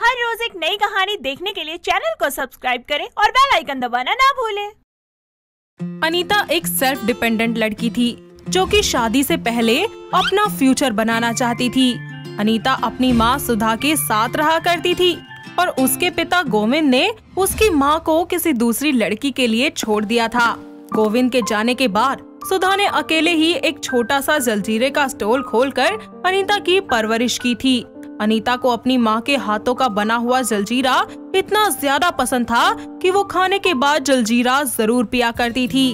हर रोज एक नई कहानी देखने के लिए चैनल को सब्सक्राइब करें और बेल आइकन दबाना ना भूलें। अनीता एक सेल्फ डिपेंडेंट लड़की थी जो कि शादी से पहले अपना फ्यूचर बनाना चाहती थी। अनीता अपनी माँ सुधा के साथ रहा करती थी और उसके पिता गोविंद ने उसकी माँ को किसी दूसरी लड़की के लिए छोड़ दिया था। गोविंद के जाने के बाद सुधा ने अकेले ही एक छोटा सा जलजीरे का स्टॉल खोलकर अनीता की परवरिश की थी। अनीता को अपनी माँ के हाथों का बना हुआ जलजीरा इतना ज्यादा पसंद था कि वो खाने के बाद जलजीरा जरूर पिया करती थी।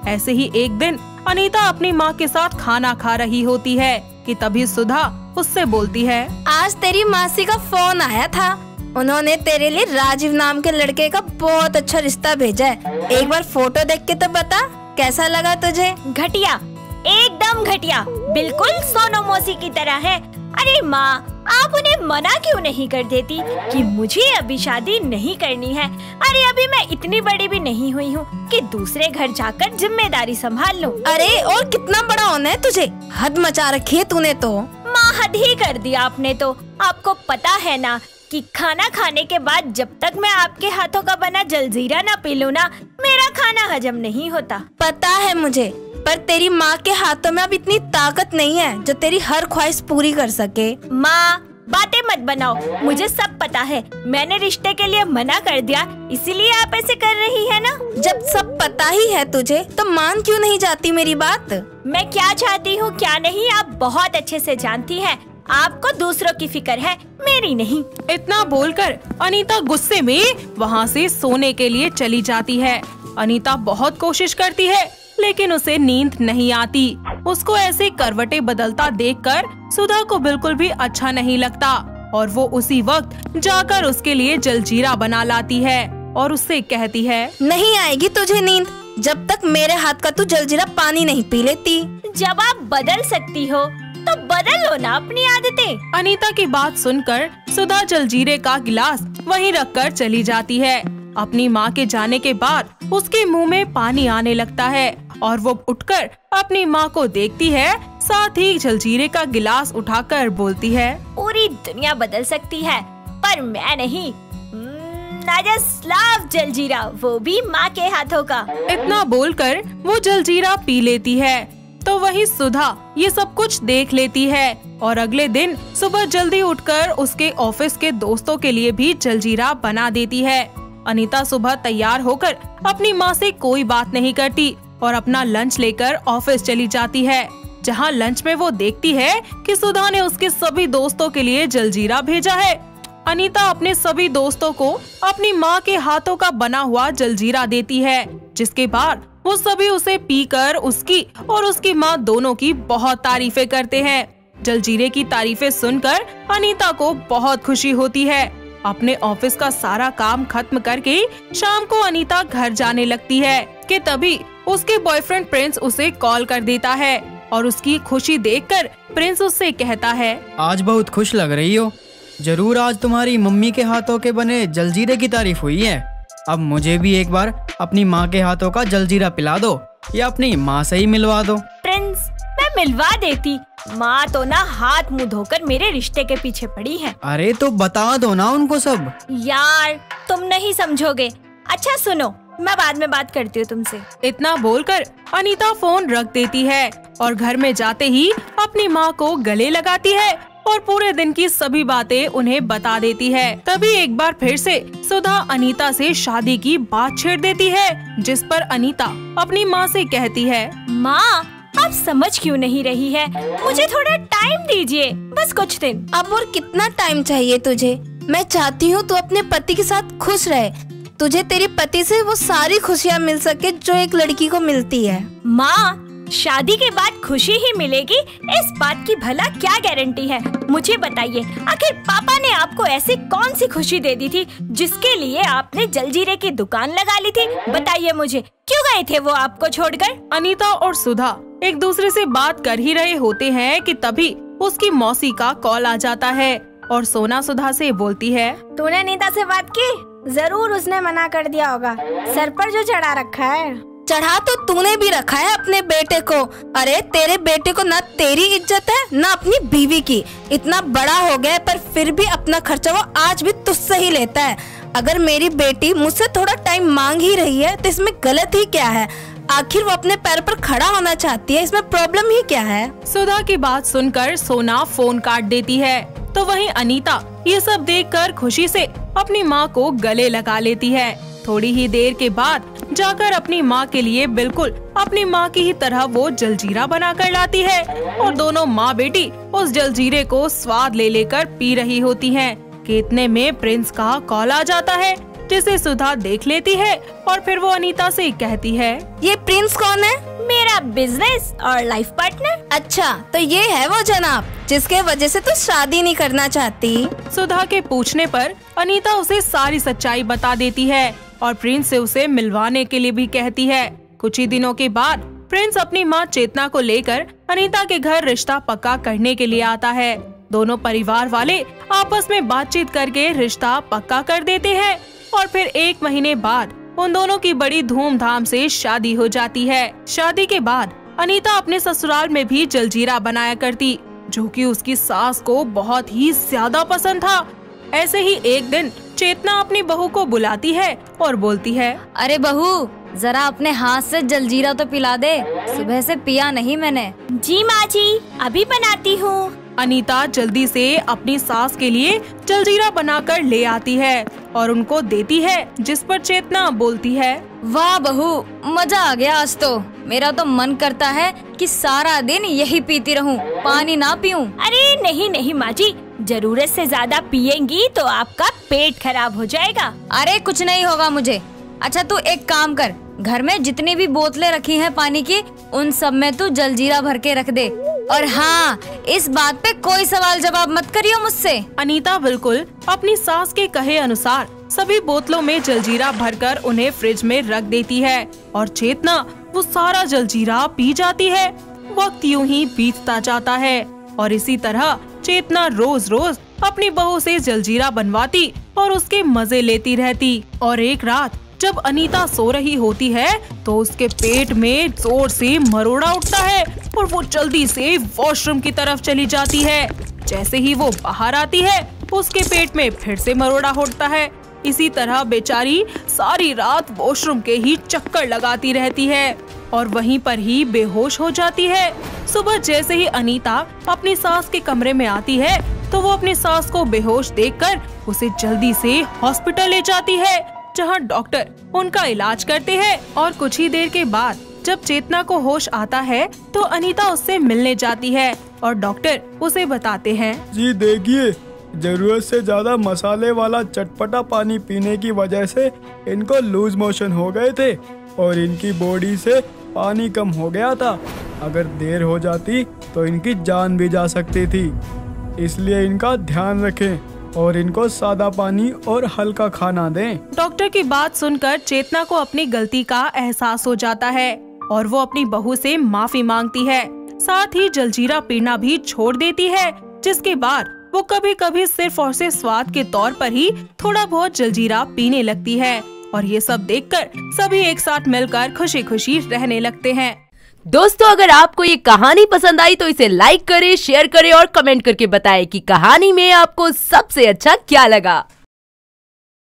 ऐसे ही एक दिन अनीता अपनी माँ के साथ खाना खा रही होती है कि तभी सुधा उससे बोलती है, आज तेरी मासी का फोन आया था। उन्होंने तेरे लिए राजीव नाम के लड़के का बहुत अच्छा रिश्ता भेजा है। एक बार फोटो देख के तो बता कैसा लगा तुझे? घटिया, एकदम घटिया, बिल्कुल सोनू मौसी की तरह है। अरे माँ, आप उन्हें मना क्यों नहीं कर देती कि मुझे अभी शादी नहीं करनी है। अरे अभी मैं इतनी बड़ी भी नहीं हुई हूँ कि दूसरे घर जाकर जिम्मेदारी संभाल लूँ। अरे और कितना बड़ा होना है तुझे, हद मचा रखी है तूने तो। माँ, हद ही कर दिया आपने तो। आपको पता है ना कि खाना खाने के बाद जब तक मैं आपके हाथों का बना जलजीरा न पी लूँ ना, मेरा खाना हजम नहीं होता। पता है मुझे, पर तेरी माँ के हाथों में अब इतनी ताकत नहीं है जो तेरी हर ख्वाहिश पूरी कर सके। माँ, बातें मत बनाओ, मुझे सब पता है। मैंने रिश्ते के लिए मना कर दिया, इसीलिए आप ऐसे कर रही है ना। जब सब पता ही है तुझे तो मान क्यों नहीं जाती मेरी बात? मैं क्या चाहती हूँ क्या नहीं आप बहुत अच्छे से जानती हैं। आपको दूसरों की फिक्र है, मेरी नहीं। इतना बोलकर अनीता गुस्से में वहाँ से सोने के लिए चली जाती है। अनीता बहुत कोशिश करती है लेकिन उसे नींद नहीं आती। उसको ऐसे करवटें बदलता देखकर सुधा को बिल्कुल भी अच्छा नहीं लगता और वो उसी वक्त जाकर उसके लिए जलजीरा बना लाती है और उससे कहती है, नहीं आएगी तुझे नींद जब तक मेरे हाथ का तू जलजीरा पानी नहीं पी लेती। जब आप बदल सकती हो तो बदल लो ना अपनी आदतें। अनीता की बात सुनकर सुधा जलजीरे का गिलास वहीं रखकर चली जाती है। अपनी माँ के जाने के बाद उसके मुंह में पानी आने लगता है और वो उठकर अपनी माँ को देखती है, साथ ही जलजीरे का गिलास उठाकर बोलती है, पूरी दुनिया बदल सकती है पर मैं नहीं। लाजवाब जलजीरा, वो भी माँ के हाथों का। इतना बोलकर वो जलजीरा पी लेती है। तो वही सुधा ये सब कुछ देख लेती है और अगले दिन सुबह जल्दी उठकर उसके ऑफिस के दोस्तों के लिए भी जलजीरा बना देती है। अनीता सुबह तैयार होकर अपनी माँ से कोई बात नहीं करती और अपना लंच लेकर ऑफिस चली जाती है, जहाँ लंच में वो देखती है कि सुधा ने उसके सभी दोस्तों के लिए जलजीरा भेजा है। अनीता अपने सभी दोस्तों को अपनी माँ के हाथों का बना हुआ जलजीरा देती है, जिसके बाद वो सभी उसे पीकर उसकी और उसकी माँ दोनों की बहुत तारीफें करते हैं। जलजीरे की तारीफें सुनकर अनीता को बहुत खुशी होती है। अपने ऑफिस का सारा काम खत्म करके शाम को अनीता घर जाने लगती है कि तभी उसके बॉयफ्रेंड प्रिंस उसे कॉल कर देता है और उसकी खुशी देखकर प्रिंस उससे कहता है, आज बहुत खुश लग रही हो। जरूर आज तुम्हारी मम्मी के हाथों के बने जलजीरे की तारीफ हुई है। अब मुझे भी एक बार अपनी माँ के हाथों का जलजीरा पिला दो या अपनी माँ से ही मिलवा दो। प्रिंस, मैं मिलवा देती। माँ तो ना हाथ मुंह धोकर मेरे रिश्ते के पीछे पड़ी है। अरे तो बता दो ना उनको सब। यार तुम नहीं समझोगे। अच्छा सुनो, मैं बाद में बात करती हूँ तुमसे। इतना बोलकर अनीता फोन रख देती है और घर में जाते ही अपनी माँ को गले लगाती है और पूरे दिन की सभी बातें उन्हें बता देती है। तभी एक बार फिर से सुधा अनीता से शादी की बात छेड़ देती है, जिस पर अनीता अपनी माँ से कहती है, माँ आप समझ क्यों नहीं रही है? मुझे थोड़ा टाइम दीजिए, बस कुछ दिन। अब और कितना टाइम चाहिए तुझे? मैं चाहती हूँ तू अपने पति के साथ खुश रहे, तुझे तेरे पति से वो सारी खुशियाँ मिल सके जो एक लड़की को मिलती है। माँ, शादी के बाद खुशी ही मिलेगी इस बात की भला क्या गारंटी है? मुझे बताइए, आखिर पापा ने आपको ऐसी कौन सी खुशी दे दी थी जिसके लिए आपने जलजीरे की दुकान लगा ली थी? बताइए मुझे, क्यों गए थे वो आपको छोड़कर? अनीता और सुधा एक दूसरे से बात कर ही रहे होते हैं कि तभी उसकी मौसी का कॉल आ जाता है और सोना सुधा से बोलती है, तूने अनीता से बात की? जरूर उसने मना कर दिया होगा, सर पर जो चढ़ा रखा है। चढ़ा तो तूने भी रखा है अपने बेटे को। अरे तेरे बेटे को ना तेरी इज्जत है ना अपनी बीवी की। इतना बड़ा हो गया पर फिर भी अपना खर्चा वो आज भी तुझसे ही लेता है। अगर मेरी बेटी मुझसे थोड़ा टाइम मांग ही रही है तो इसमें गलत ही क्या है? आखिर वो अपने पैर पर खड़ा होना चाहती है, इसमें प्रॉब्लम ही क्या है? सुधा की बात सुनकर सोना फोन काट देती है। तो वहीं अनीता ये सब देखकर खुशी से अपनी माँ को गले लगा लेती है। थोड़ी ही देर के बाद जाकर अपनी माँ के लिए बिल्कुल अपनी माँ की ही तरह वो जलजीरा बनाकर लाती है और दोनों माँ बेटी उस जलजीरे को स्वाद ले लेकर पी रही होती हैं कि इतने में प्रिंस का कॉल आ जाता है, जिसे सुधा देख लेती है और फिर वो अनीता से कहती है, ये प्रिंस कौन है? मेरा बिजनेस और लाइफ पार्टनर। अच्छा, तो ये है वो जनाब जिसके वजह से तू शादी नहीं करना चाहती। सुधा के पूछने पर अनीता उसे सारी सच्चाई बता देती है और प्रिंस से उसे मिलवाने के लिए भी कहती है। कुछ ही दिनों के बाद प्रिंस अपनी माँ चेतना को लेकर अनीता के घर रिश्ता पक्का करने के लिए आता है। दोनों परिवार वाले आपस में बातचीत करके रिश्ता पक्का कर देते हैं और फिर 1 महीने बाद उन दोनों की बड़ी धूमधाम से शादी हो जाती है। शादी के बाद अनीता अपने ससुराल में भी जलजीरा बनाया करती, जो कि उसकी सास को बहुत ही ज्यादा पसंद था। ऐसे ही एक दिन चेतना अपनी बहू को बुलाती है और बोलती है, अरे बहू, जरा अपने हाथ से जलजीरा तो पिला दे, सुबह से पिया नहीं मैंने। जी माँ जी, अभी बनाती हूँ। अनीता जल्दी से अपनी सास के लिए जलजीरा बनाकर ले आती है और उनको देती है, जिस पर चेतना बोलती है, वाह बहू, मजा आ गया आज तो। मेरा तो मन करता है कि सारा दिन यही पीती रहूं, पानी ना पीऊं। अरे नहीं नहीं माँ जी, जरूरत से ज्यादा पिएंगी तो आपका पेट खराब हो जाएगा। अरे कुछ नहीं होगा मुझे। अच्छा तू एक काम कर, घर में जितनी भी बोतलें रखी हैं पानी की, उन सब में तू जलजीरा भर के रख दे। और हाँ, इस बात पे कोई सवाल जवाब मत करियो मुझसे। अनीता बिल्कुल अपनी सास के कहे अनुसार सभी बोतलों में जलजीरा भरकर उन्हें फ्रिज में रख देती है और चेतना वो सारा जलजीरा पी जाती है। वक्त यूं ही बीतता जाता है और इसी तरह चेतना रोज रोज अपनी बहू से जलजीरा बनवाती और उसके मजे लेती रहती। और एक रात जब अनीता सो रही होती है तो उसके पेट में जोर से मरोड़ा उठता है और वो जल्दी से वॉशरूम की तरफ चली जाती है। जैसे ही वो बाहर आती है उसके पेट में फिर से मरोड़ा उठता है। इसी तरह बेचारी सारी रात वॉशरूम के ही चक्कर लगाती रहती है और वहीं पर ही बेहोश हो जाती है। सुबह जैसे ही अनीता अपनी सास के कमरे में आती है तो वो अपनी सास को बेहोश देखकर उसे जल्दी से हॉस्पिटल ले जाती है, जहां डॉक्टर उनका इलाज करते हैं। और कुछ ही देर के बाद जब चेतना को होश आता है तो अनीता उससे मिलने जाती है और डॉक्टर उसे बताते हैं, जी देखिए, जरूरत से ज्यादा मसाले वाला चटपटा पानी पीने की वजह से इनको लूज मोशन हो गए थे और इनकी बॉडी से पानी कम हो गया था। अगर देर हो जाती तो इनकी जान भी जा सकती थी, इसलिए इनका ध्यान रखें और इनको सादा पानी और हल्का खाना दें। डॉक्टर की बात सुनकर चेतना को अपनी गलती का एहसास हो जाता है और वो अपनी बहू से माफी मांगती है। साथ ही जलजीरा पीना भी छोड़ देती है, जिसके बाद वो कभी कभी सिर्फ और सिर्फ स्वाद के तौर पर ही थोड़ा बहुत जलजीरा पीने लगती है। और ये सब देखकर सभी एक साथ मिलकर खुशी खुशी रहने लगते हैं। दोस्तों, अगर आपको ये कहानी पसंद आई तो इसे लाइक करें, शेयर करें और कमेंट करके बताएं कि कहानी में आपको सबसे अच्छा क्या लगा।